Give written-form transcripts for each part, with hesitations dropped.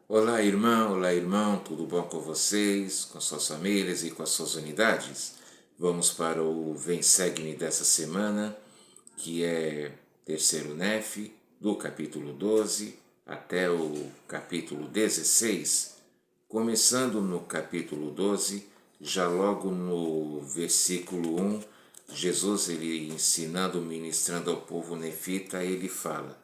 Olá irmão, tudo bom com vocês, com suas famílias e com as suas unidades? Vamos para o Vem Segue-me dessa semana, que é terceiro NEF, do capítulo 12 até o capítulo 16. Começando no capítulo 12, já logo no versículo 1, Jesus, ele ensinando, ministrando ao povo nefita, ele fala: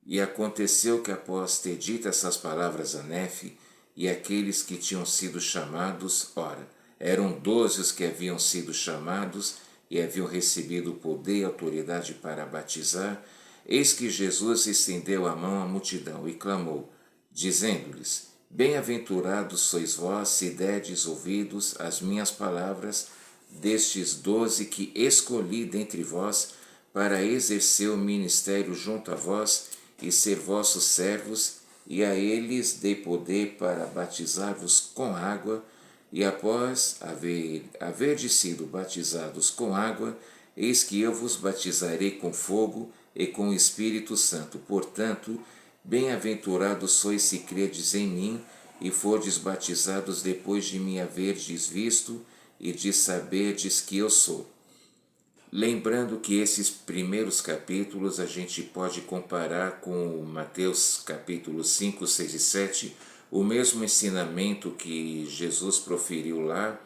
E aconteceu que após ter dito essas palavras a Nefe e aqueles que tinham sido chamados, ora, eram 12 os que haviam sido chamados e haviam recebido poder e autoridade para batizar, eis que Jesus estendeu a mão à multidão e clamou, dizendo-lhes: Bem-aventurados sois vós se derdes ouvidos às minhas palavras destes 12 que escolhi dentre vós para exercer o ministério junto a vós e ser vossos servos, e a eles dei poder para batizar-vos com água, e após haverdes sido batizados com água, eis que eu vos batizarei com fogo e com o Espírito Santo. Portanto, bem-aventurados sois se credes em mim e fordes batizados depois de me haverdes visto e de saberdes que eu sou. Lembrando que esses primeiros capítulos a gente pode comparar com Mateus capítulos 5, 6 e 7, o mesmo ensinamento que Jesus proferiu lá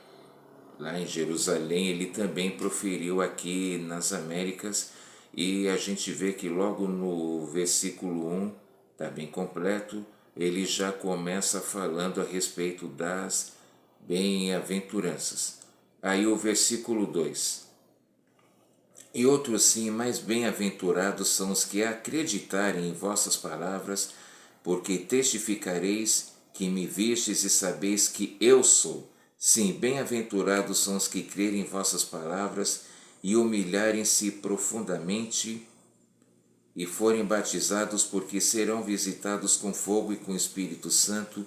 em Jerusalém, ele também proferiu aqui nas Américas, e a gente vê que logo no versículo 1, está bem completo, ele já começa falando a respeito das bem-aventuranças. Aí o versículo 2. E outros sim, mais bem-aventurados são os que acreditarem em vossas palavras, porque testificareis que me vistes e sabeis que eu sou. Sim, bem-aventurados são os que crerem em vossas palavras e humilharem-se profundamente e forem batizados, porque serão visitados com fogo e com Espírito Santo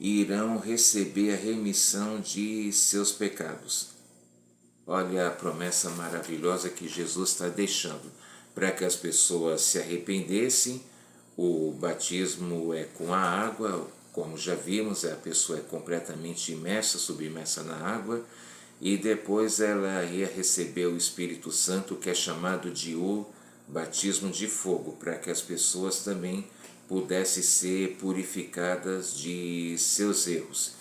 e irão receber a remissão de seus pecados. Olha a promessa maravilhosa que Jesus está deixando para que as pessoas se arrependessem. O batismo é com a água, como já vimos, a pessoa é completamente imersa, submersa na água, e depois ela ia receber o Espírito Santo, que é chamado de o batismo de fogo, para que as pessoas também pudessem ser purificadas de seus erros.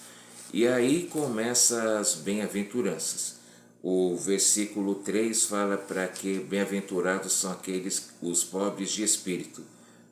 E aí começa as bem-aventuranças. O versículo 3 fala para que bem-aventurados são aqueles, os pobres de espírito.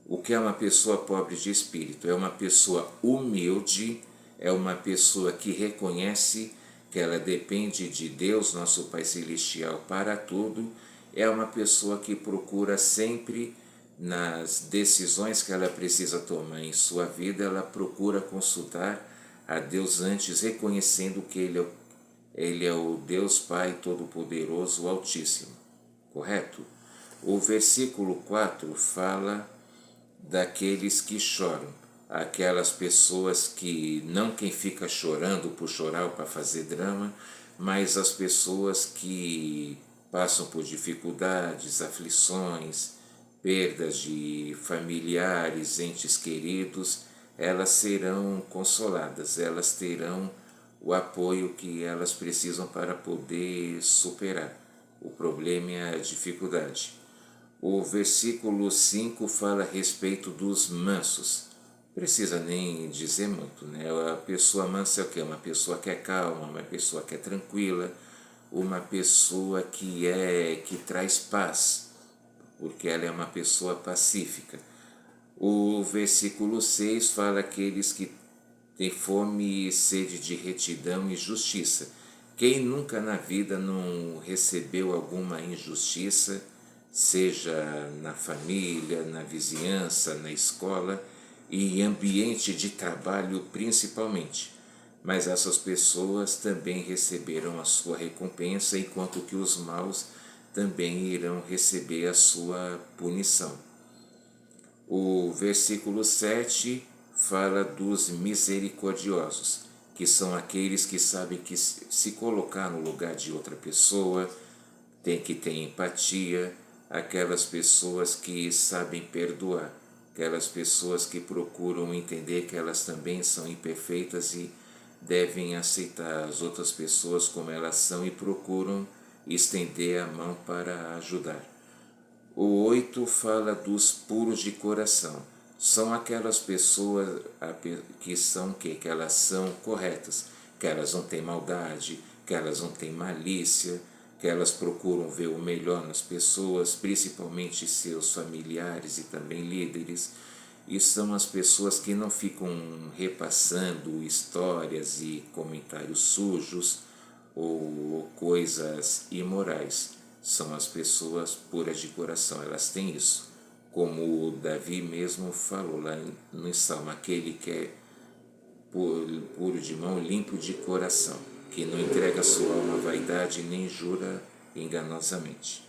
O que é uma pessoa pobre de espírito? É uma pessoa humilde, é uma pessoa que reconhece que ela depende de Deus, nosso Pai Celestial, para tudo. É uma pessoa que procura sempre, nas decisões que ela precisa tomar em sua vida, ela procura consultar a Deus antes, reconhecendo que Ele é o Deus Pai Todo-Poderoso, o Altíssimo. Correto? O versículo 4 fala daqueles que choram, aquelas pessoas que, não quem fica chorando por chorar ou para fazer drama, mas as pessoas que passam por dificuldades, aflições, perdas de familiares, entes queridos, elas serão consoladas, elas terão o apoio que elas precisam para poder superar o problema e a dificuldade. O versículo 5 fala a respeito dos mansos. Precisa nem dizer muito, né? A pessoa mansa é o quê? Uma pessoa que é calma, uma pessoa que é tranquila, uma pessoa que traz paz, porque ela é uma pessoa pacífica. O versículo 6 fala aqueles que têm fome e sede de retidão e justiça. Quem nunca na vida não recebeu alguma injustiça, seja na família, na vizinhança, na escola e em ambiente de trabalho principalmente. Mas essas pessoas também receberão a sua recompensa, enquanto que os maus também irão receber a sua punição. O versículo 7 fala dos misericordiosos, que são aqueles que sabem que se colocar no lugar de outra pessoa, tem que ter empatia, aquelas pessoas que sabem perdoar, aquelas pessoas que procuram entender que elas também são imperfeitas e devem aceitar as outras pessoas como elas são e procuram estender a mão para ajudar. O 8 fala dos puros de coração. São aquelas pessoas que são que elas são corretas, que elas não têm maldade, que elas não têm malícia, que elas procuram ver o melhor nas pessoas, principalmente seus familiares e também líderes. E são as pessoas que não ficam repassando histórias e comentários sujos ou coisas imorais. São as pessoas puras de coração, elas têm isso. Como o Davi mesmo falou lá no Salmo, aquele que é puro de mão, limpo de coração, que não entrega sua alma à vaidade nem jura enganosamente.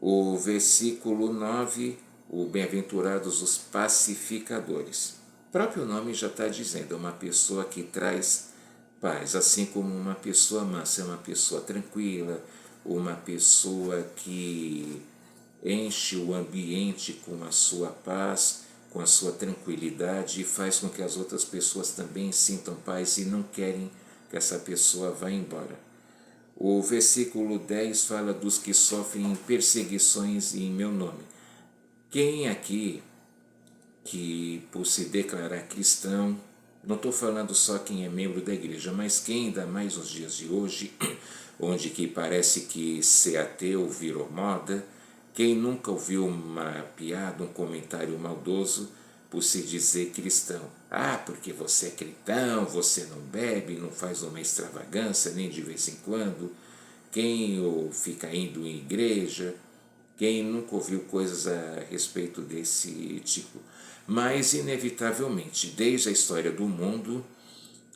O versículo 9, o bem-aventurados os pacificadores. O próprio nome já está dizendo, é uma pessoa que traz paz, assim como uma pessoa mansa é uma pessoa tranquila, uma pessoa que enche o ambiente com a sua paz, com a sua tranquilidade e faz com que as outras pessoas também sintam paz e não querem que essa pessoa vá embora. O versículo 10 fala dos que sofrem perseguições em meu nome. Quem aqui, que por se declarar cristão, não estou falando só quem é membro da igreja, mas quem ainda mais nos dias de hoje, onde que parece que ser ateu virou moda, quem nunca ouviu uma piada, um comentário maldoso por se dizer cristão? Ah, porque você é cristão, você não bebe, não faz uma extravagância nem de vez em quando. Quem fica indo em igreja, quem nunca ouviu coisas a respeito desse tipo? Mas, inevitavelmente, desde a história do mundo,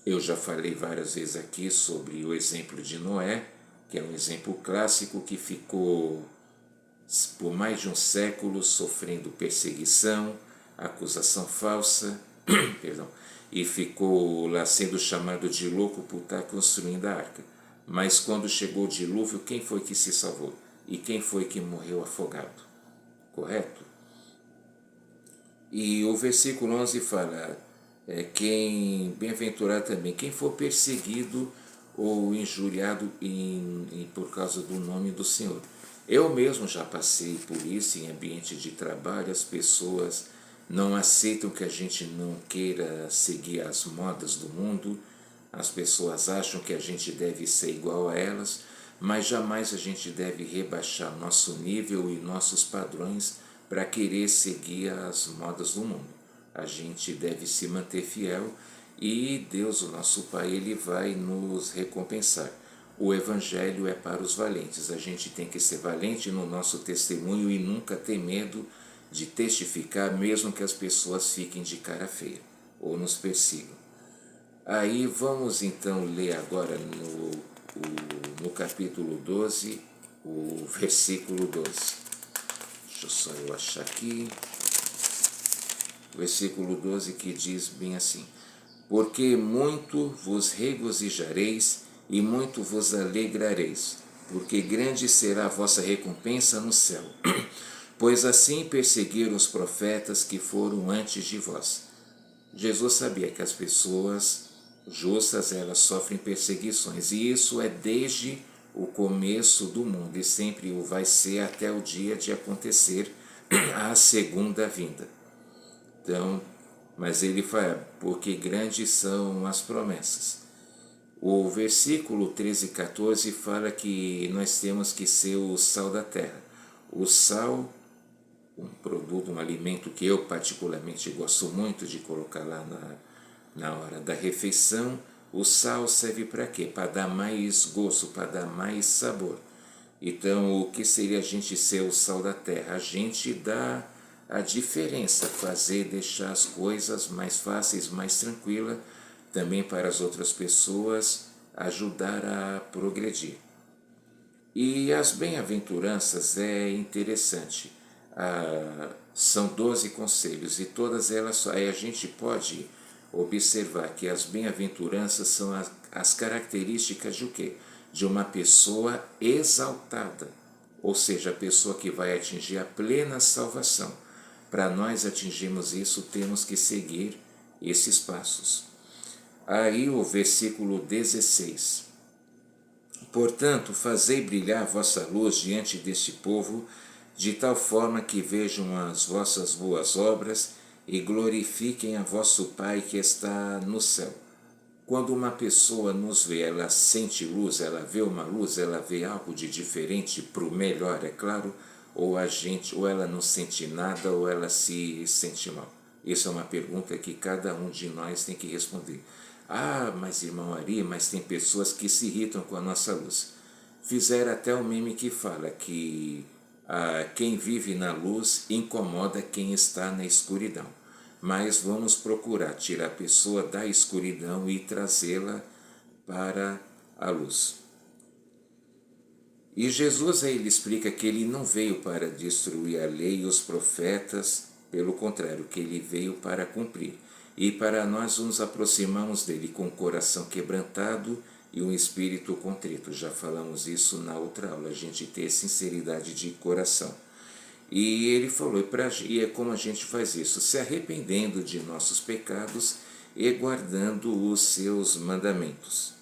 eu já falei várias vezes aqui sobre o exemplo de Noé, que é um exemplo clássico que ficou por mais de um século sofrendo perseguição, acusação falsa, perdão, e ficou lá sendo chamado de louco por estar construindo a arca. Mas quando chegou o dilúvio, quem foi que se salvou? E quem foi que morreu afogado? Correto? E o versículo 11 fala, quem bem-aventurado também, quem for perseguido ou injuriado por causa do nome do Senhor. Eu mesmo já passei por isso em ambiente de trabalho, as pessoas não aceitam que a gente não queira seguir as modas do mundo, as pessoas acham que a gente deve ser igual a elas, mas jamais a gente deve rebaixar nosso nível e nossos padrões para querer seguir as modas do mundo. A gente deve se manter fiel e Deus, o nosso Pai, Ele vai nos recompensar. O Evangelho é para os valentes. A gente tem que ser valente no nosso testemunho e nunca ter medo de testificar, mesmo que as pessoas fiquem de cara feia ou nos persigam. Aí vamos então ler agora no capítulo 12, o versículo 12. Deixa só eu achar aqui. Versículo 12 que diz bem assim: porque muito vos regozijareis e muito vos alegrareis, porque grande será a vossa recompensa no céu. Pois assim perseguiram os profetas que foram antes de vós. Jesus sabia que as pessoas justas, elas sofrem perseguições, e isso é desde o começo do mundo, e sempre o vai ser até o dia de acontecer a segunda vinda. Então, mas ele fala, porque grandes são as promessas. O versículo 13 e 14 fala que nós temos que ser o sal da terra. O sal, um produto, um alimento que eu particularmente gosto muito de colocar lá na hora da refeição. O sal serve para quê? Para dar mais gosto, para dar mais sabor. Então, o que seria a gente ser o sal da terra? A gente dá a diferença, deixar as coisas mais fáceis, mais tranquilas, também para as outras pessoas, ajudar a progredir. E as bem-aventuranças é interessante. São 12 conselhos e todas elas, aí a gente pode observar que as bem-aventuranças são as características de o quê? De uma pessoa exaltada, ou seja, a pessoa que vai atingir a plena salvação. para nós atingirmos isso, temos que seguir esses passos. Aí o versículo 16. Portanto, fazei brilhar vossa luz diante deste povo, de tal forma que vejam as vossas boas obras e glorifiquem a vosso Pai que está no céu. Quando uma pessoa nos vê, ela sente luz, ela vê uma luz, ela vê algo de diferente para o melhor, é claro, ou ela não sente nada, ou ela se sente mal. Isso é uma pergunta que cada um de nós tem que responder. Ah, mas irmão Ari, mas tem pessoas que se irritam com a nossa luz. Fizeram até um meme que fala que quem vive na luz incomoda quem está na escuridão. Mas vamos procurar tirar a pessoa da escuridão e trazê-la para a luz. E Jesus aí ele explica que ele não veio para destruir a lei e os profetas, pelo contrário, que ele veio para cumprir. E para nós nos aproximamos dele com o coração quebrantado e um espírito contrito. Já falamos isso na outra aula, a gente ter sinceridade de coração. E ele falou, e é como a gente faz isso, se arrependendo de nossos pecados e guardando os seus mandamentos.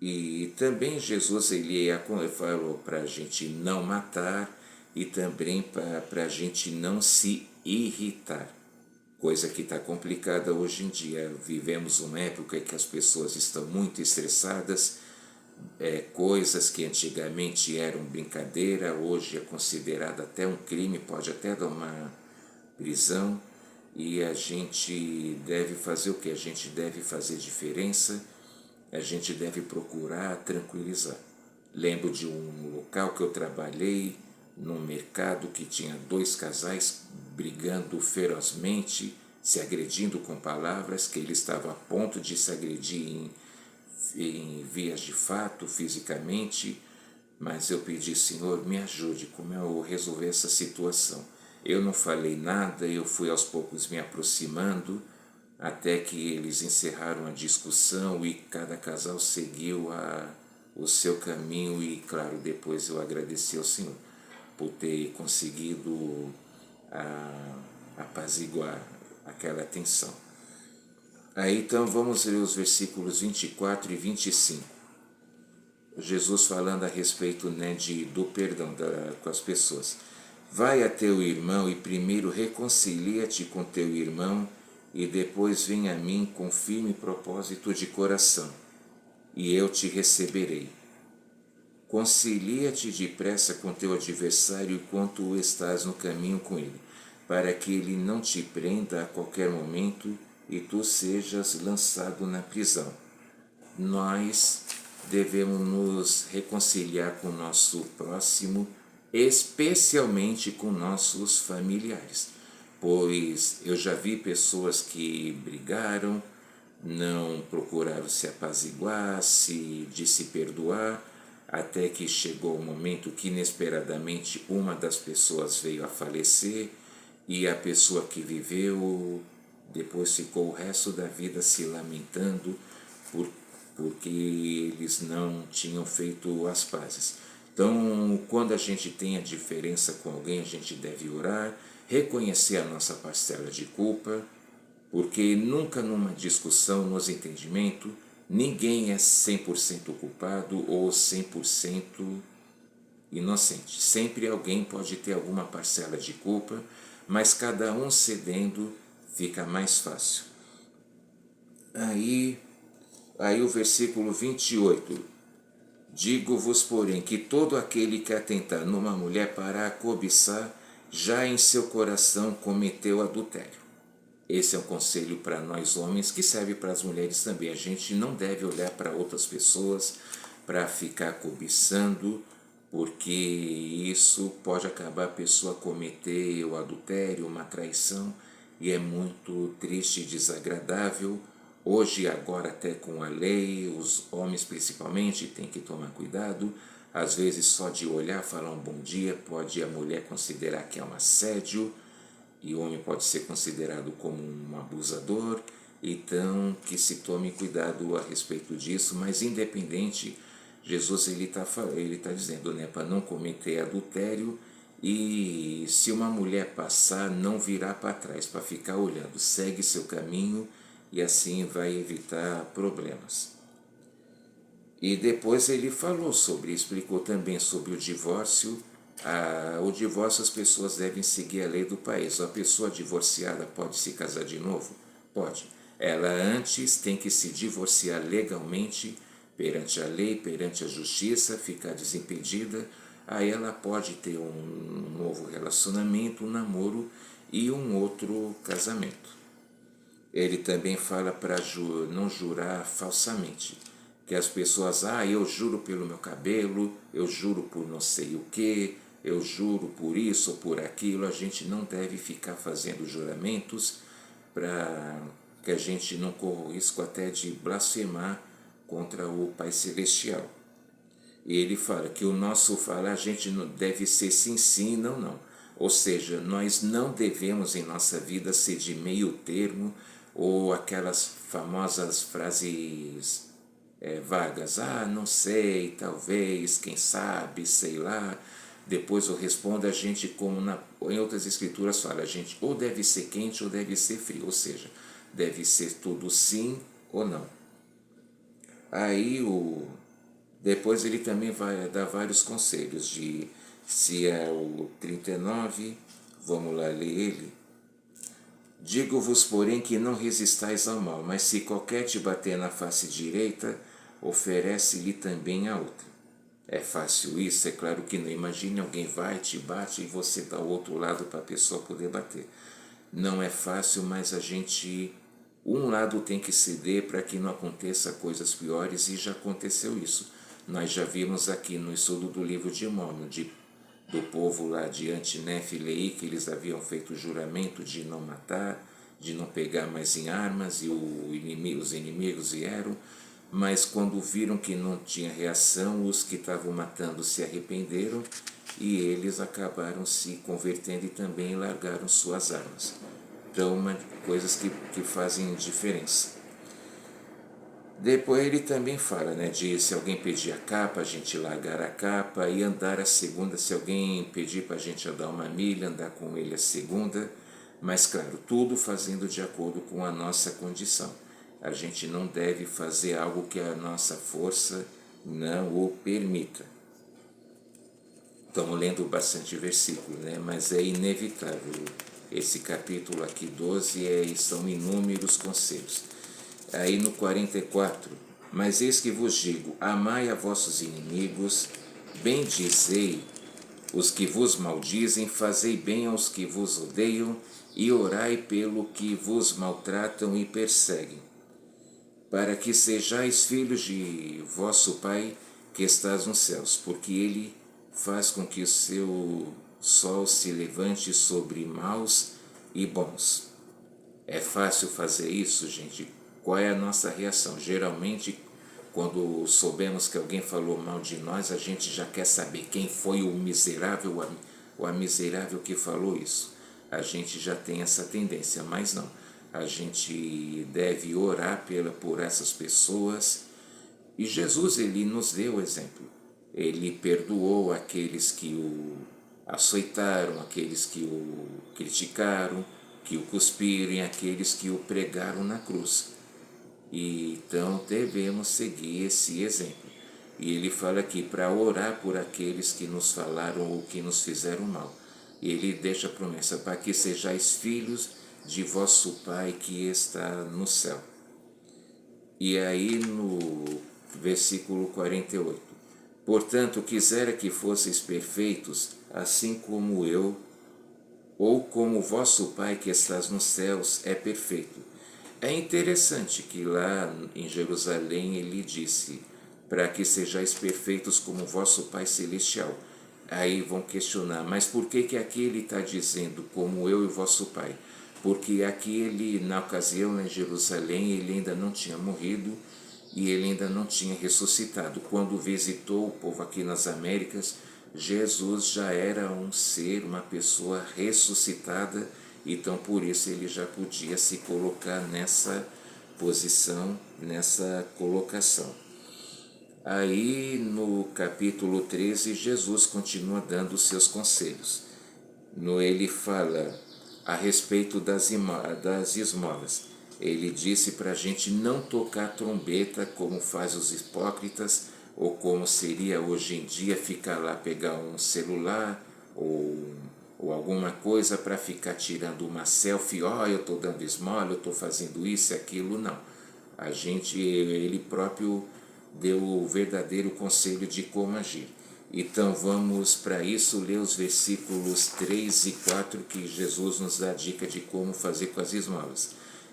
E também Jesus ele falou para a gente não matar e também para a gente não se irritar. Coisa que está complicada hoje em dia. Vivemos uma época em que as pessoas estão muito estressadas, coisas que antigamente eram brincadeira, hoje é considerada até um crime, pode até dar uma prisão, e a gente deve fazer o que? A gente deve fazer diferença, a gente deve procurar tranquilizar. Lembro de um local que eu trabalhei, num mercado que tinha 2 casais brigando ferozmente, se agredindo com palavras, que ele estava a ponto de se agredir em vias de fato, fisicamente, mas eu pedi, Senhor, me ajude como eu resolver essa situação. Eu não falei nada, eu fui aos poucos me aproximando, até que eles encerraram a discussão e cada casal seguiu o seu caminho e, claro, depois eu agradeci ao Senhor por ter conseguido apaziguar aquela tensão. Aí então vamos ler os versículos 24 e 25. Jesus falando a respeito do perdão com as pessoas. Vai a teu irmão e primeiro reconcilia-te com teu irmão e depois vem a mim com firme propósito de coração, e eu te receberei. Concilia-te depressa com teu adversário enquanto estás no caminho com ele, para que ele não te prenda a qualquer momento e tu sejas lançado na prisão. Nós devemos nos reconciliar com o nosso próximo, especialmente com nossos familiares, pois eu já vi pessoas que brigaram, não procuraram se apaziguar, de se perdoar, até que chegou o momento que inesperadamente uma das pessoas veio a falecer e a pessoa que viveu depois ficou o resto da vida se lamentando porque eles não tinham feito as pazes. Então, quando a gente tem a diferença com alguém, a gente deve orar, reconhecer a nossa parcela de culpa, porque nunca numa discussão, nos entendimentos, ninguém é 100% culpado ou 100% inocente. Sempre alguém pode ter alguma parcela de culpa, mas cada um cedendo fica mais fácil. Aí o versículo 28. Digo-vos, porém, que todo aquele que atentar numa mulher para a cobiçar, já em seu coração cometeu adultério. Esse é um conselho para nós homens, que serve para as mulheres também. A gente não deve olhar para outras pessoas para ficar cobiçando, porque isso pode acabar a pessoa cometer o adultério, uma traição, e é muito triste e desagradável. Hoje, agora até com a lei, os homens principalmente têm que tomar cuidado. Às vezes só de olhar, falar um bom dia, pode a mulher considerar que é um assédio, e o homem pode ser considerado como um abusador. Então que se tome cuidado a respeito disso, mas independente, Jesus ele tá dizendo, para não cometer adultério E se uma mulher passar, não virar para trás, para ficar olhando, segue seu caminho e assim vai evitar problemas. E depois ele falou sobre, explicou também sobre o divórcio. O divórcio, as pessoas devem seguir a lei do país. A pessoa divorciada pode se casar de novo? Pode. Ela antes tem que se divorciar legalmente, perante a lei, perante a justiça, ficar desimpedida. Aí ela pode ter um novo relacionamento, um namoro e um outro casamento. Ele também fala para não jurar falsamente. Que as pessoas, eu juro pelo meu cabelo, eu juro por não sei o que, eu juro por isso ou por aquilo. A gente não deve ficar fazendo juramentos para que a gente não corra o risco até de blasfemar contra o Pai Celestial. E ele fala que o nosso falar, a gente não deve ser sim, sim, não, não. Ou seja, nós não devemos em nossa vida ser de meio termo ou aquelas famosas frases vagas. Não sei, talvez, quem sabe, sei lá. Depois eu respondo, a gente, como em outras escrituras fala, a gente ou deve ser quente ou deve ser frio. Ou seja, deve ser tudo sim ou não. Aí depois ele também vai dar vários conselhos de se é o 39, vamos lá ler ele. Digo-vos, porém, que não resistais ao mal, mas se qualquer te bater na face direita, oferece-lhe também a outra. É fácil isso? É claro que não. Imagine alguém vai, te bate e você dá o outro lado para a pessoa poder bater. Não é fácil, mas um lado tem que ceder para que não aconteça coisas piores, e já aconteceu isso. Nós já vimos aqui no estudo do livro de Mórmon, do povo lá de Antinef e Lei, que eles haviam feito o juramento de não matar, de não pegar mais em armas, e os inimigos vieram, mas quando viram que não tinha reação, os que estavam matando se arrependeram e eles acabaram se convertendo e também largaram suas armas. Então, coisas que fazem diferença. Depois ele também fala, de se alguém pedir a capa, a gente largar a capa e andar a segunda. Se alguém pedir para a gente andar uma milha, andar com ele a segunda. Mas, claro, tudo fazendo de acordo com a nossa condição. A gente não deve fazer algo que a nossa força não o permita. Estamos lendo bastante versículo, mas é inevitável. Esse capítulo aqui, 12, são inúmeros conselhos. Aí no 44, mas eis que vos digo, amai a vossos inimigos, bendizei os que vos maldizem, fazei bem aos que vos odeiam, e orai pelo que vos maltratam e perseguem, para que sejais filhos de vosso Pai que estás nos céus, porque Ele faz com que o seu sol se levante sobre maus e bons. É fácil fazer isso, gente? Qual é a nossa reação? Geralmente, quando soubemos que alguém falou mal de nós, a gente já quer saber quem foi o miserável ou a miserável que falou isso. A gente já tem essa tendência, mas não. A gente deve orar por essas pessoas. E Jesus, ele nos deu o exemplo. Ele perdoou aqueles que o açoitaram, aqueles que o criticaram, que o cuspiram, e aqueles que o pregaram na cruz. E então devemos seguir esse exemplo. E ele fala aqui para orar por aqueles que nos falaram ou que nos fizeram mal. E ele deixa a promessa para que sejais filhos de vosso Pai que está no céu. E aí no versículo 48. Portanto, quisera que fosseis perfeitos, assim como eu, ou como vosso Pai que estás nos céus é perfeito. É interessante que lá em Jerusalém ele disse, para que sejais perfeitos como vosso Pai Celestial. Aí vão questionar, mas por que aqui ele está dizendo, como eu e vosso Pai? Porque aqui ele, na ocasião em Jerusalém, ele ainda não tinha morrido e ele ainda não tinha ressuscitado. Quando visitou o povo aqui nas Américas, Jesus já era um ser, uma pessoa ressuscitada, então por isso ele já podia se colocar nessa posição, nessa colocação. Aí no capítulo 13, Jesus continua dando os seus conselhos. Ele fala a respeito das esmolas. Ele disse para a gente não tocar trombeta como faz os hipócritas, ou como seria hoje em dia ficar lá, pegar um celular ou alguma coisa para ficar tirando uma selfie. Ó, eu estou dando esmola, eu estou fazendo isso e aquilo. Não. Ele próprio deu o verdadeiro conselho de como agir. Então vamos para isso ler os versículos 3 e 4 que Jesus nos dá a dica de como fazer com as esmolas.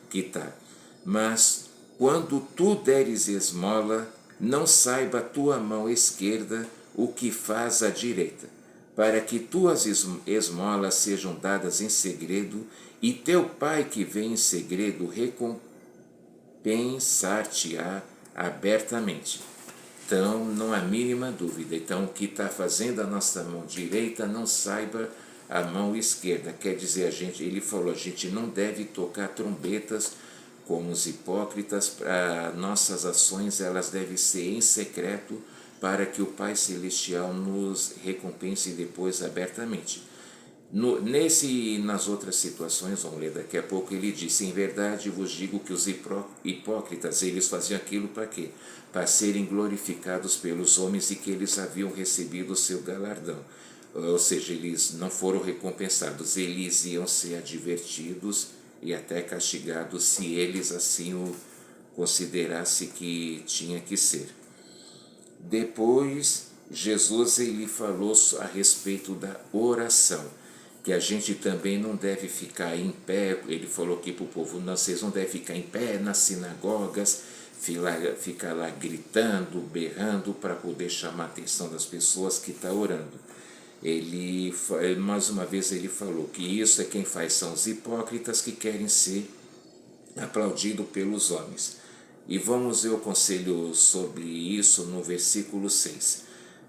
Que tá: mas quando tu deres esmola, não saiba a tua mão esquerda o que faz a direita, para que tuas esmolas sejam dadas em segredo, e teu pai que vem em segredo recompensar-te-á abertamente. Então, não há mínima dúvida. Então, o que está fazendo a nossa mão direita não saiba a mão esquerda. Quer dizer, ele falou, a gente não deve tocar trombetas como os hipócritas. Para nossas ações, elas devem ser em secreto, para que o Pai Celestial nos recompense depois abertamente. Nesse e nas outras situações, vamos ler daqui a pouco, ele disse: em verdade vos digo que os hipócritas, eles faziam aquilo para quê? Para serem glorificados pelos homens, e que eles haviam recebido o seu galardão. Ou seja, eles não foram recompensados, eles iam ser advertidos e até castigados se eles assim o considerassem que tinha que ser. Depois, Jesus ele falou a respeito da oração, que a gente também não deve ficar em pé. Ele falou aqui para o povo: não, vocês não devem ficar em pé nas sinagogas, ficar lá gritando, berrando para poder chamar a atenção das pessoas que estão orando. Mais uma vez ele falou que isso é quem faz, são os hipócritas que querem ser aplaudidos pelos homens. E vamos ver o conselho sobre isso no versículo 6.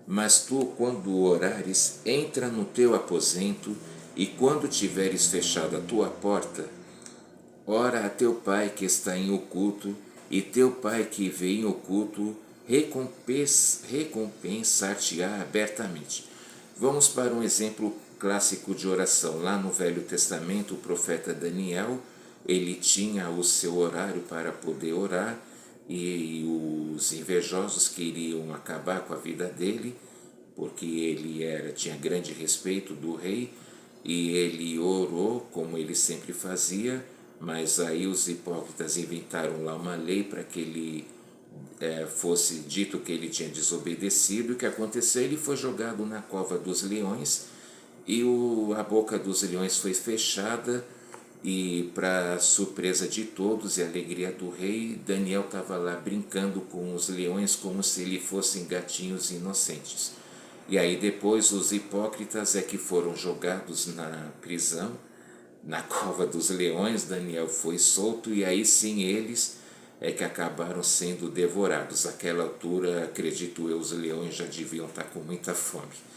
Mas tu, quando orares, entra no teu aposento, e quando tiveres fechado a tua porta, ora a teu pai que está em oculto, e teu pai que vê em oculto recompensar-te-á abertamente. Vamos para um exemplo clássico de oração. Lá no Velho Testamento, o profeta Daniel, ele tinha o seu horário para poder orar, e os invejosos queriam acabar com a vida dele, porque ele tinha grande respeito do rei, e ele orou como ele sempre fazia. Mas aí os hipócritas inventaram lá uma lei para que ele fosse dito que ele tinha desobedecido. O que aconteceu? Ele foi jogado na cova dos leões, e a boca dos leões foi fechada. E para surpresa de todos e alegria do rei, Daniel estava lá brincando com os leões como se eles fossem gatinhos inocentes. E aí depois os hipócritas é que foram jogados na prisão, na cova dos leões. Daniel foi solto, e aí sim eles é que acabaram sendo devorados. Àquela altura, acredito eu, os leões já deviam estar com muita fome.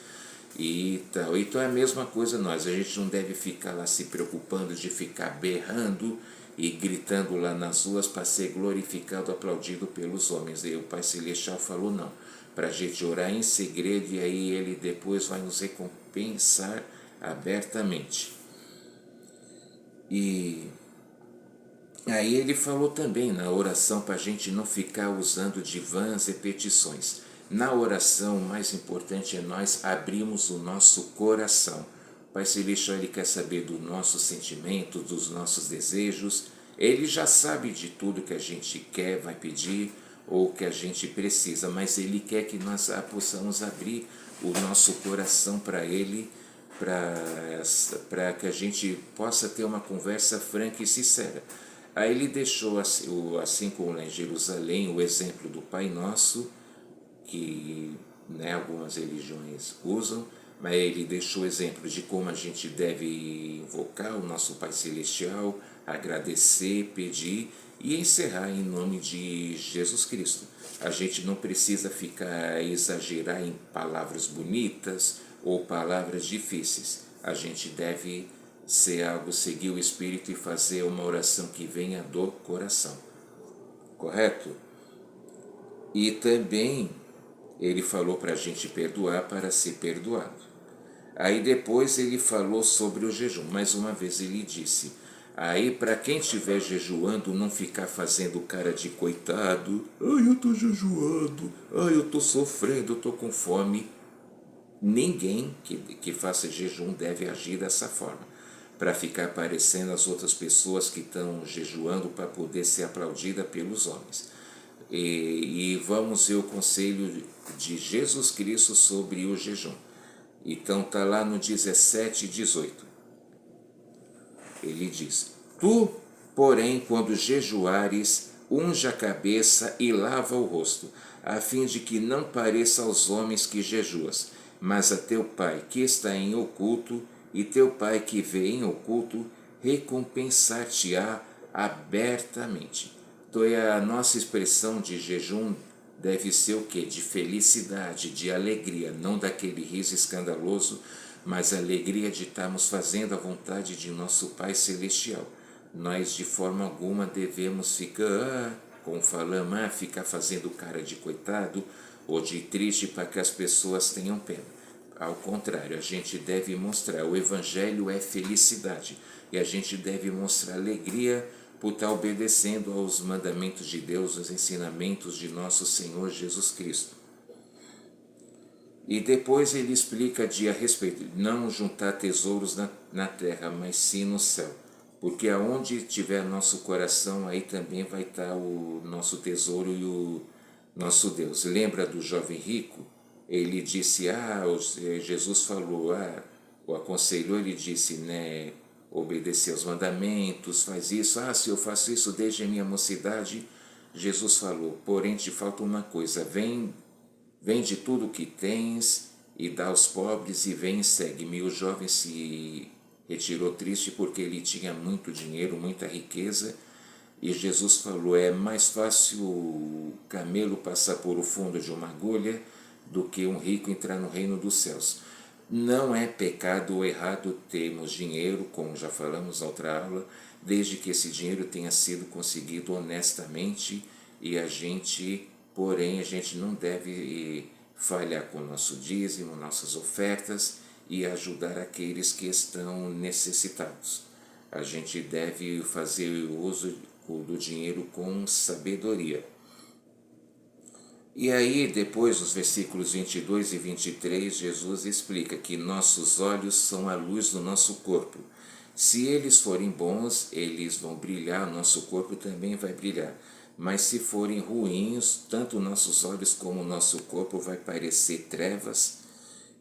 Então é a mesma coisa nós. A gente não deve ficar lá se preocupando de ficar berrando e gritando lá nas ruas para ser glorificado, aplaudido pelos homens. E o Pai Celestial falou não, para a gente orar em segredo, e aí ele depois vai nos recompensar abertamente. E aí ele falou também na oração para a gente não ficar usando de vãs repetições. Na oração, o mais importante é nós abrirmos o nosso coração. O Pai Celestial, ele quer saber do nosso sentimento, dos nossos desejos. Ele já sabe de tudo que a gente quer, vai pedir ou que a gente precisa, mas ele quer que nós possamos abrir o nosso coração para ele, para que a gente possa ter uma conversa franca e sincera. Aí ele deixou, assim como lá em Jerusalém, o exemplo do Pai Nosso, que algumas religiões usam, mas ele deixou exemplos de como a gente deve invocar o nosso Pai Celestial, agradecer, pedir e encerrar em nome de Jesus Cristo. A gente não precisa exagerar em palavras bonitas ou palavras difíceis. A gente deve seguir o Espírito e fazer uma oração que venha do coração. Correto? E também ele falou para a gente perdoar para ser perdoado. Aí depois ele falou sobre o jejum. Mais uma vez ele disse, aí para quem estiver jejuando, não ficar fazendo cara de coitado. Ai, eu estou jejuando. Ai, eu estou sofrendo, eu estou com fome. Ninguém que faça jejum deve agir dessa forma, para ficar parecendo as outras pessoas que estão jejuando para poder ser aplaudida pelos homens. E vamos ver o conselho de Jesus Cristo sobre o jejum. Então está lá no 17 e 18. Ele diz, tu, porém, quando jejuares, unja a cabeça e lava o rosto, a fim de que não pareça aos homens que jejuas, mas a teu pai que está em oculto, e teu pai que vê em oculto, recompensar-te-á abertamente. Então a nossa expressão de jejum deve ser o quê? De felicidade, de alegria, não daquele riso escandaloso, mas a alegria de estarmos fazendo a vontade de nosso Pai Celestial. Nós de forma alguma devemos ficar, como falamos, ficar fazendo cara de coitado ou de triste para que as pessoas tenham pena. Ao contrário, a gente deve mostrar, o Evangelho é felicidade, e a gente deve mostrar alegria por estar obedecendo aos mandamentos de Deus, aos ensinamentos de nosso Senhor Jesus Cristo. E depois ele explica a respeito, não juntar tesouros na terra, mas sim no céu. Porque aonde tiver nosso coração, aí também vai estar o nosso tesouro e o nosso Deus. Lembra do jovem rico? Ele disse, Jesus falou, o aconselhou, ele disse, né, obedecer aos mandamentos, faz isso, se eu faço isso desde a minha mocidade, Jesus falou, porém te falta uma coisa, vende tudo o que tens e dá aos pobres e vem e segue-me. O jovem se retirou triste porque ele tinha muito dinheiro, muita riqueza, e Jesus falou, é mais fácil o camelo passar por o fundo de uma agulha do que um rico entrar no reino dos céus. Não é pecado ou errado termos dinheiro, como já falamos na outra aula, desde que esse dinheiro tenha sido conseguido honestamente e porém, a gente não deve falhar com o nosso dízimo, nossas ofertas e ajudar aqueles que estão necessitados. A gente deve fazer o uso do dinheiro com sabedoria. E aí, depois, nos versículos 22 e 23, Jesus explica que nossos olhos são a luz do nosso corpo. Se eles forem bons, eles vão brilhar, nosso corpo também vai brilhar. Mas se forem ruins, tanto nossos olhos como o nosso corpo vai parecer trevas.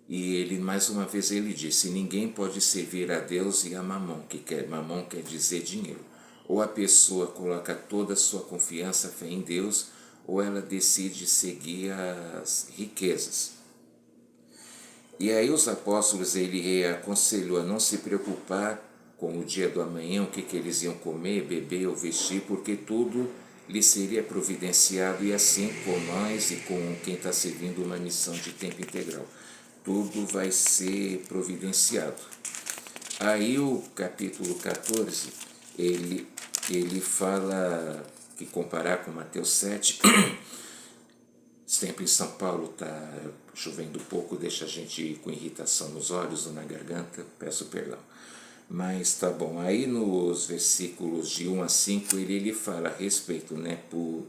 E ele, mais uma vez, ele disse, ninguém pode servir a Deus e a mamon, mamon quer dizer dinheiro. Ou a pessoa coloca toda a sua confiança, fé em Deus, ou ela decide seguir as riquezas. E aí os apóstolos, ele aconselhou a não se preocupar com o dia do amanhã, o que eles iam comer, beber ou vestir, porque tudo lhe seria providenciado, e assim com nós e com quem está servindo uma missão de tempo integral. Tudo vai ser providenciado. Aí o capítulo 14, ele fala que comparar com Mateus 7, sempre em São Paulo está chovendo pouco, deixa a gente com irritação nos olhos ou na garganta, peço perdão. Mas tá bom, aí nos versículos de 1 a 5 ele fala a respeito, né, por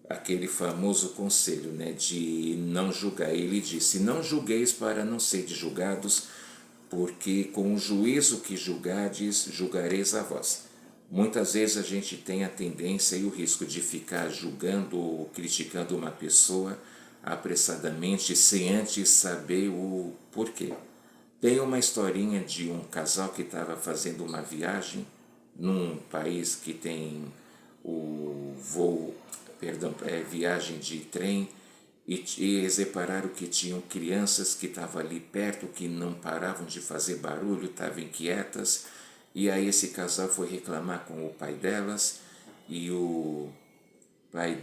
aquele famoso conselho, né, de não julgar. Ele disse, não julgueis para não serdes julgados, porque com o juízo que julgardes, julgareis a vós. Muitas vezes a gente tem a tendência e o risco de ficar julgando ou criticando uma pessoa apressadamente, sem antes saber o porquê. Tem uma historinha de um casal que estava fazendo uma viagem num país que tem viagem de trem, e eles repararam que tinham crianças que estavam ali perto, que não paravam de fazer barulho, estavam inquietas, e aí esse casal foi reclamar com o pai delas, e o pai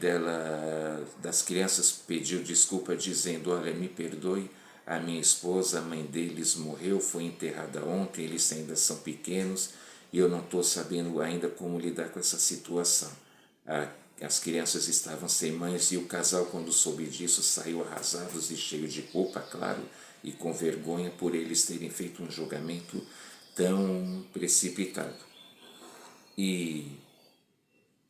das crianças pediu desculpa dizendo, olha, me perdoe, a minha esposa, a mãe deles morreu, foi enterrada ontem, eles ainda são pequenos e eu não estou sabendo ainda como lidar com essa situação. As crianças estavam sem mães e o casal, quando soube disso, saiu arrasados e cheio de culpa, claro, e com vergonha por eles terem feito um julgamento tão precipitado. E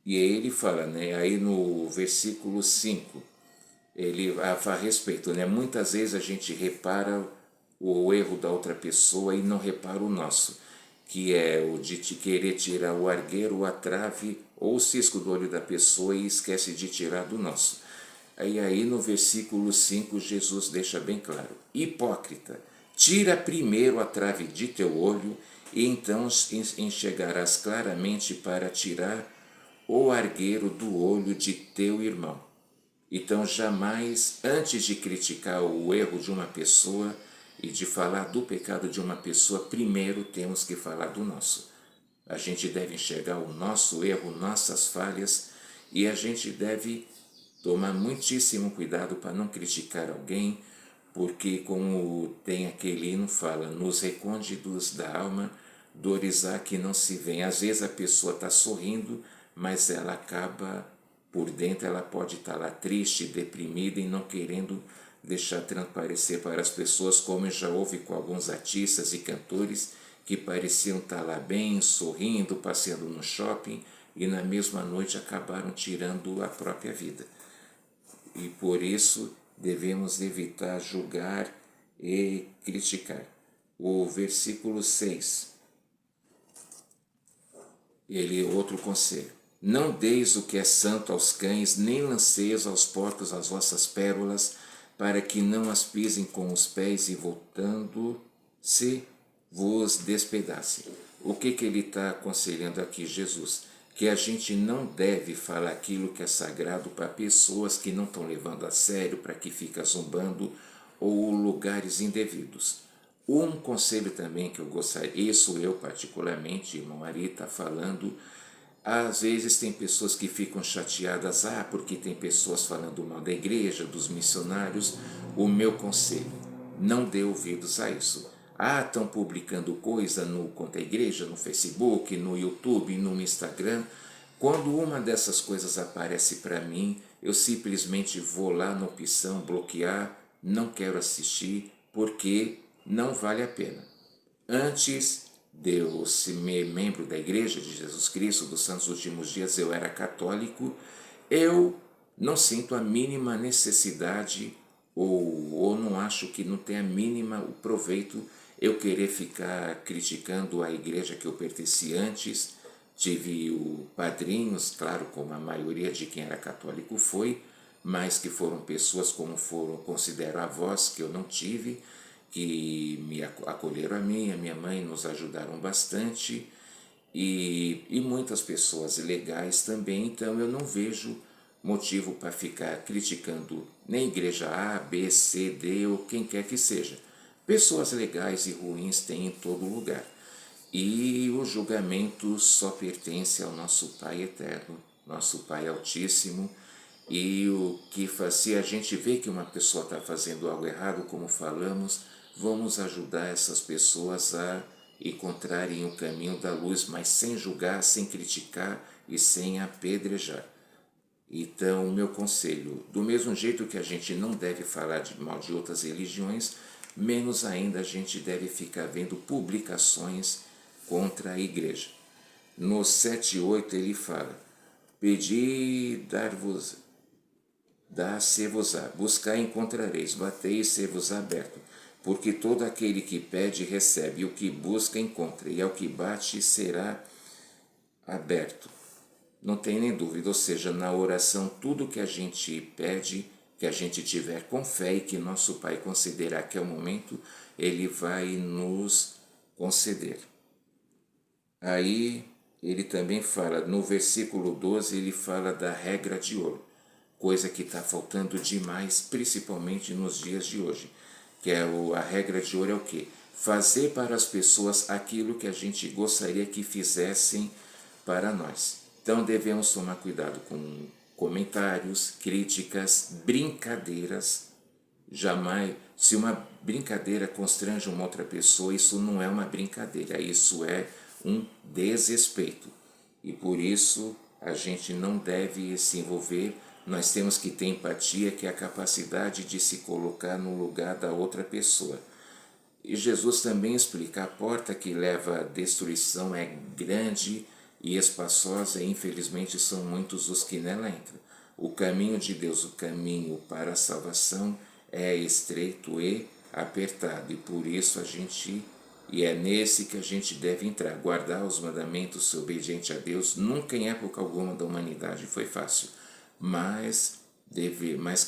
aí ele fala, né, aí no versículo 5, ele faz a respeito, né? Muitas vezes a gente repara o erro da outra pessoa e não repara o nosso, que é o de querer tirar o argueiro, a trave ou o cisco do olho da pessoa e esquece de tirar do nosso. Aí no versículo 5 Jesus deixa bem claro: hipócrita, tira primeiro a trave de teu olho e então enxergarás claramente para tirar o argueiro do olho de teu irmão. Então, jamais, antes de criticar o erro de uma pessoa e de falar do pecado de uma pessoa, primeiro temos que falar do nosso. A gente deve enxergar o nosso erro, nossas falhas, e a gente deve tomar muitíssimo cuidado para não criticar alguém, porque, como tem aquele hino fala, nos recônditos da alma, dores há que não se vêem. Às vezes a pessoa está sorrindo, mas ela acaba, por dentro, ela pode estar lá triste, deprimida e não querendo deixar transparecer para as pessoas, como já houve com alguns artistas e cantores que pareciam estar lá bem, sorrindo, passeando no shopping e na mesma noite acabaram tirando a própria vida. E por isso devemos evitar julgar e criticar. O versículo 6, outro conselho: não deis o que é santo aos cães, nem lanceis aos porcos as vossas pérolas, para que não as pisem com os pés e voltando-se vos despedacem. O que ele está aconselhando aqui, Jesus? Que a gente não deve falar aquilo que é sagrado para pessoas que não estão levando a sério, para que fica zombando, ou lugares indevidos. Um conselho também que eu gostaria, isso eu particularmente, irmão Ari está falando, às vezes tem pessoas que ficam chateadas, porque tem pessoas falando mal da igreja, dos missionários. O meu conselho: não dê ouvidos a isso. Estão publicando coisa contra a igreja, no Facebook, no YouTube, no Instagram. Quando uma dessas coisas aparece para mim, eu simplesmente vou lá na opção bloquear, não quero assistir, porque não vale a pena. Antes de eu ser membro da Igreja de Jesus Cristo dos Santos Últimos Dias, eu era católico, eu não sinto a mínima necessidade ou não acho que não tem a mínima o proveito eu querer ficar criticando a igreja que eu pertenci antes. Tive padrinhos, claro, como a maioria de quem era católico foi, mas que foram pessoas como considero avós, que eu não tive, que me acolheram a mim, a minha mãe, nos ajudaram bastante, e muitas pessoas legais também. Então eu não vejo motivo para ficar criticando nem igreja A, B, C, D ou quem quer que seja. Pessoas legais e ruins tem em todo lugar. E o julgamento só pertence ao nosso Pai eterno, nosso Pai altíssimo. E o que se a gente vê que uma pessoa está fazendo algo errado, como falamos, vamos ajudar essas pessoas a encontrarem o caminho da luz, mas sem julgar, sem criticar e sem apedrejar. Então, o meu conselho: do mesmo jeito que a gente não deve falar de mal de outras religiões, menos ainda a gente deve ficar vendo publicações contra a igreja. No 7:8 ele fala: pedi, dar-vos, dá-se-vos-á, buscai, encontrareis, batei, ser-vos-á aberto. Porque todo aquele que pede, recebe, e o que busca, encontra, e ao que bate, será aberto. Não tem nem dúvida, ou seja, na oração, tudo que a gente pede, que a gente tiver com fé e que nosso Pai considerar que é o momento, Ele vai nos conceder. Aí ele também fala, no versículo 12, ele fala da regra de ouro, coisa que está faltando demais, principalmente nos dias de hoje, que é a regra de ouro é o quê? Fazer para as pessoas aquilo que a gente gostaria que fizessem para nós. Então devemos tomar cuidado com comentários, críticas, brincadeiras. Jamais, se uma brincadeira constrange uma outra pessoa, isso não é uma brincadeira, isso é um desrespeito. E por isso a gente não deve se envolver. Nós temos que ter empatia, que é a capacidade de se colocar no lugar da outra pessoa. E Jesus também explica, a porta que leva à destruição é grande e espaçosa, e infelizmente são muitos os que nela entram. O caminho de Deus, o caminho para a salvação, é estreito e apertado, e por isso é nesse que a gente deve entrar, guardar os mandamentos, ser obediente a Deus. Nunca em época alguma da humanidade foi fácil, mas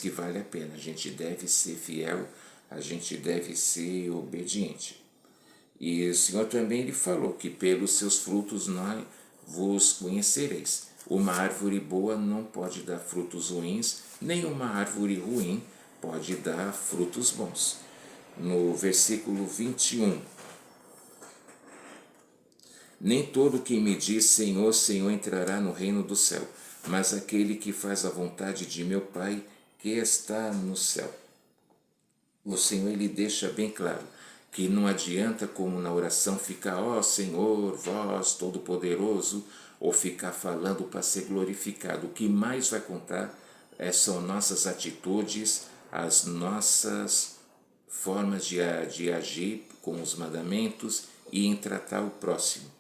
que vale a pena. A gente deve ser fiel, a gente deve ser obediente. E o Senhor também lhe falou que pelos seus frutos nós vos conhecereis. Uma árvore boa não pode dar frutos ruins, nem uma árvore ruim pode dar frutos bons. No versículo 21, nem todo que me diz Senhor, Senhor entrará no reino do céu, mas aquele que faz a vontade de meu Pai que está no céu. O Senhor ele deixa bem claro que não adianta, como na oração, ficar, ó Senhor, vós Todo-Poderoso, ou ficar falando para ser glorificado. O que mais vai contar são nossas atitudes, as nossas formas de agir com os mandamentos e em tratar o próximo.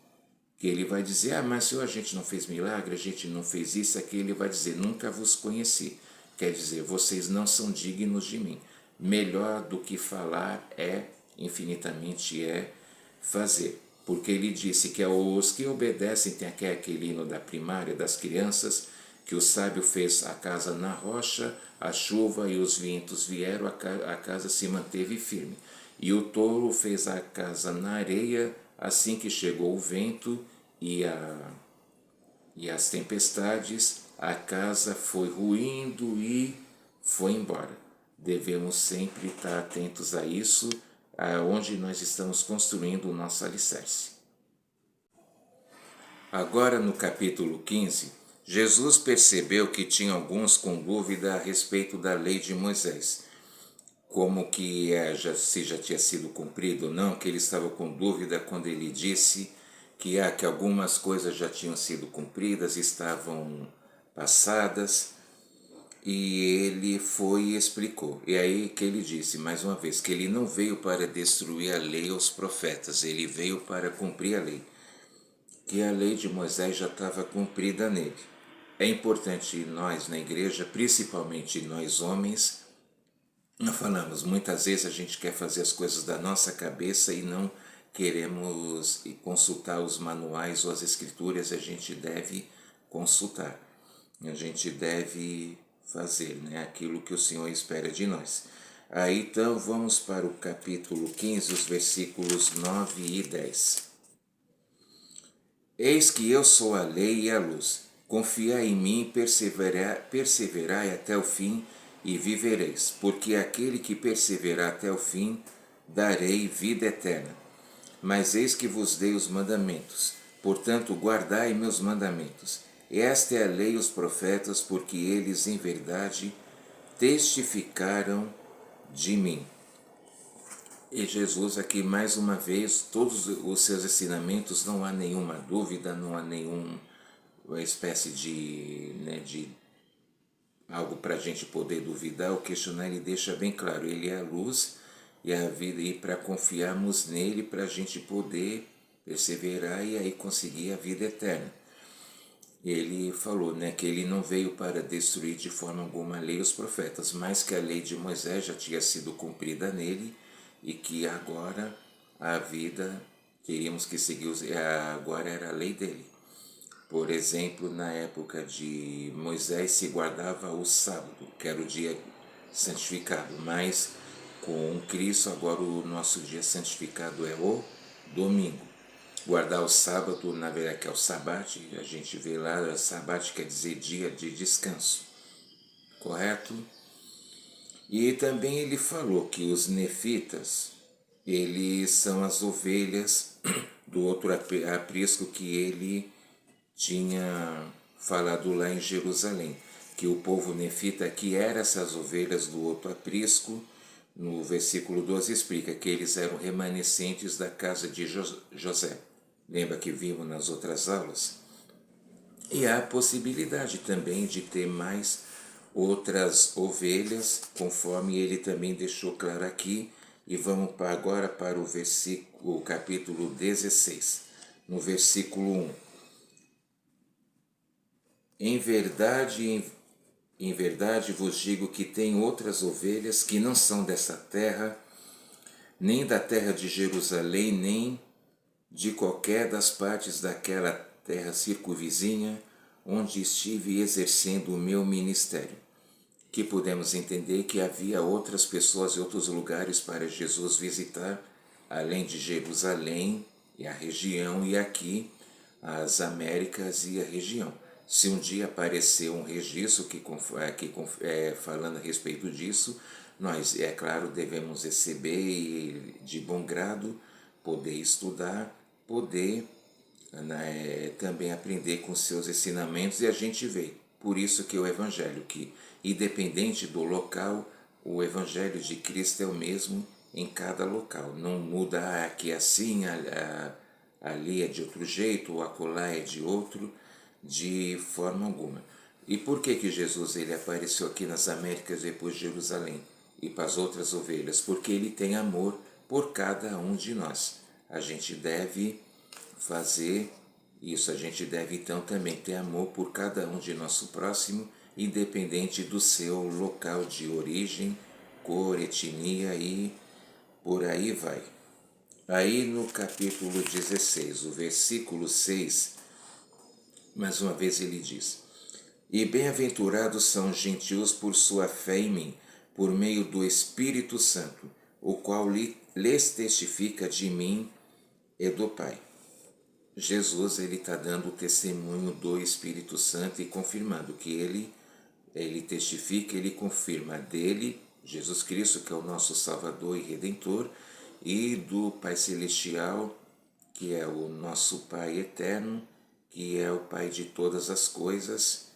Que ele vai dizer, mas Senhor, a gente não fez milagre, a gente não fez isso, aqui ele vai dizer, nunca vos conheci. Quer dizer, vocês não são dignos de mim. Melhor do que falar infinitamente fazer. Porque ele disse que os que obedecem, tem aquele hino da primária das crianças, que o sábio fez a casa na rocha, a chuva e os ventos vieram, a casa se manteve firme. E o touro fez a casa na areia, assim que chegou o vento e as tempestades, a casa foi ruindo e foi embora. Devemos sempre estar atentos a isso, aonde nós estamos construindo o nosso alicerce. Agora no capítulo 15, Jesus percebeu que tinha alguns com dúvida a respeito da lei de Moisés, como que se já tinha sido cumprido ou não, que ele estava com dúvida quando ele disse que algumas coisas já tinham sido cumpridas, estavam passadas, e ele foi e explicou. E aí que ele disse, mais uma vez, que ele não veio para destruir a lei aos profetas, ele veio para cumprir a lei, que a lei de Moisés já estava cumprida nele. É importante nós na igreja, principalmente nós homens, nós falamos, muitas vezes a gente quer fazer as coisas da nossa cabeça e não queremos consultar os manuais ou as escrituras. A gente deve consultar, a gente deve fazer aquilo que o Senhor espera de nós. Aí então vamos para o capítulo 15, os versículos 9 e 10. Eis que eu sou a lei e a luz. Confiai em mim e perseverai até o fim, e vivereis, porque aquele que perseverar até o fim, darei vida eterna. Mas eis que vos dei os mandamentos, portanto guardai meus mandamentos. Esta é a lei e os profetas, porque eles em verdade testificaram de mim. E Jesus aqui mais uma vez, todos os seus ensinamentos, não há nenhuma dúvida, não há nenhuma espécie de algo para a gente poder duvidar ou questionar. Ele deixa bem claro, ele é a luz e a vida, e para confiarmos nele, para a gente poder perseverar e aí conseguir a vida eterna. Ele falou que ele não veio para destruir de forma alguma a lei e os profetas, mas que a lei de Moisés já tinha sido cumprida nele e que agora a vida teríamos que seguir, agora era a lei dele. Por exemplo, na época de Moisés se guardava o sábado, que era o dia santificado, mas com Cristo agora o nosso dia santificado é o domingo. Guardar o sábado, na verdade, que é o sabate, a gente vê lá, sabate quer dizer dia de descanso, correto? E também ele falou que os nefitas, eles são as ovelhas do outro aprisco que ele tinha falado lá em Jerusalém, que o povo nefita que era essas ovelhas do outro aprisco. No versículo 12 explica que eles eram remanescentes da casa de José. Lembra que vimos nas outras aulas? E há a possibilidade também de ter mais outras ovelhas, conforme ele também deixou claro aqui E vamos agora para o capítulo 16, no versículo 1. Em verdade vos digo que tem outras ovelhas que não são dessa terra, nem da terra de Jerusalém, nem de qualquer das partes daquela terra circunvizinha, onde estive exercendo o meu ministério. Que pudemos entender que havia outras pessoas e outros lugares para Jesus visitar, além de Jerusalém e a região, e aqui as Américas e a região. Se um dia aparecer um registro falando a respeito disso, nós, é claro, devemos receber e, de bom grado, poder estudar, poder também aprender com seus ensinamentos, e a gente vê. Por isso que o Evangelho, que independente do local, o Evangelho de Cristo é o mesmo em cada local. Não muda aqui assim, ali é de outro jeito, ou acolá é de outro, de forma alguma. E por que Jesus ele apareceu aqui nas Américas depois de Jerusalém e para as outras ovelhas? Porque ele tem amor por cada um de nós. A gente deve fazer isso, a gente deve então também ter amor por cada um de nosso próximo, independente do seu local de origem, cor, etnia e por aí vai. Aí no capítulo 16, o versículo 6, mais uma vez ele diz: E bem-aventurados são os gentios por sua fé em mim, por meio do Espírito Santo, o qual lhes testifica de mim e do Pai. Jesus ele está dando o testemunho do Espírito Santo e confirmando que ele testifica, ele confirma dele, Jesus Cristo, que é o nosso Salvador e Redentor, e do Pai Celestial, que é o nosso Pai Eterno, que é o Pai de todas as coisas,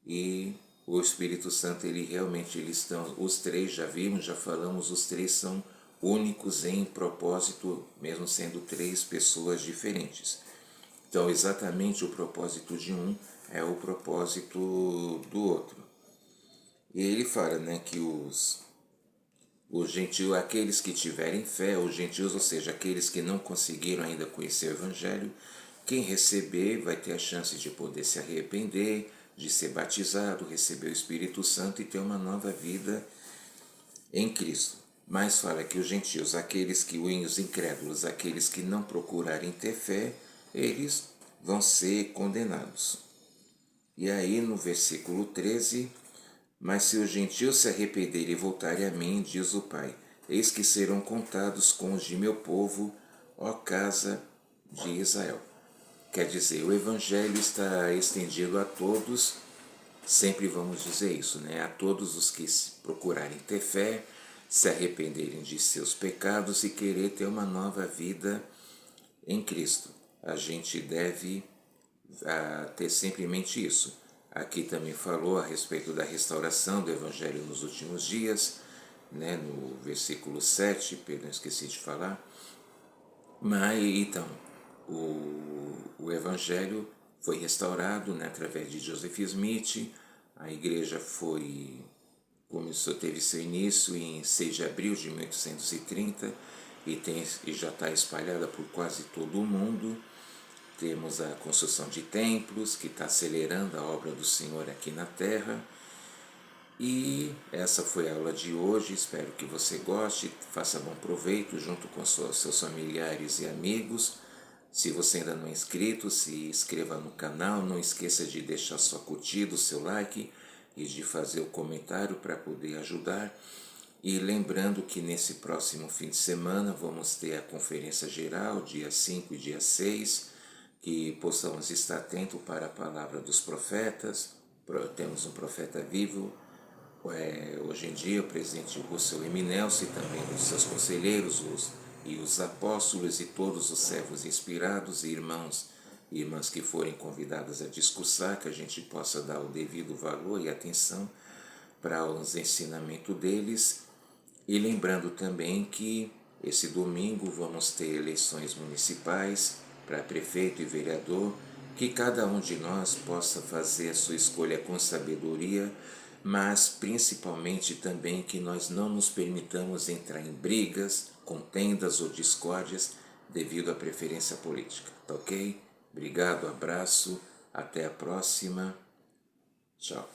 e o Espírito Santo, ele realmente, eles estão, os três, já vimos, já falamos, os três são únicos em propósito, mesmo sendo três pessoas diferentes. Então, exatamente o propósito de um é o propósito do outro. E ele fala, né, que os gentios, aqueles que tiverem fé, os gentios, ou seja, aqueles que não conseguiram ainda conhecer o Evangelho, quem receber vai ter a chance de poder se arrepender, de ser batizado, receber o Espírito Santo e ter uma nova vida em Cristo. Mas fala que os gentios, aqueles que, os incrédulos, aqueles que não procurarem ter fé, eles vão ser condenados. E aí no versículo 13, mas se os gentios se arrependerem e voltarem a mim, diz o Pai, eis que serão contados com os de meu povo, ó casa de Israel. Quer dizer, o Evangelho está estendido a todos, sempre vamos dizer isso, né? A todos os que procurarem ter fé, se arrependerem de seus pecados e querer ter uma nova vida em Cristo. A gente deve ter simplesmente isso. Aqui também falou a respeito da restauração do Evangelho nos últimos dias, né, no versículo 7, perdão, esqueci de falar. Mas então, o Evangelho foi restaurado, né, através de Joseph Smith. A igreja teve seu início em 6 de abril de 1830 e já está espalhada por quase todo o mundo. Temos a construção de templos, que está acelerando a obra do Senhor aqui na Terra. E essa foi a aula de hoje, espero que você goste, faça bom proveito junto com seus familiares e amigos. Se você ainda não é inscrito, se inscreva no canal, não esqueça de deixar sua curtida, o seu like e de fazer o comentário para poder ajudar. E lembrando que nesse próximo fim de semana vamos ter a conferência geral, dia 5 e dia 6, que possamos estar atentos para a palavra dos profetas. Temos um profeta vivo, hoje em dia o presidente Russell M. Nelson, e também os seus conselheiros e os apóstolos e todos os servos inspirados, e irmãos e irmãs que forem convidadas a discursar, que a gente possa dar o devido valor e atenção para os ensinamentos deles. E lembrando também que esse domingo vamos ter eleições municipais para prefeito e vereador, que cada um de nós possa fazer a sua escolha com sabedoria, mas principalmente também que nós não nos permitamos entrar em brigas, contendas ou discórdias devido à preferência política, tá ok? Obrigado, abraço, até a próxima, tchau.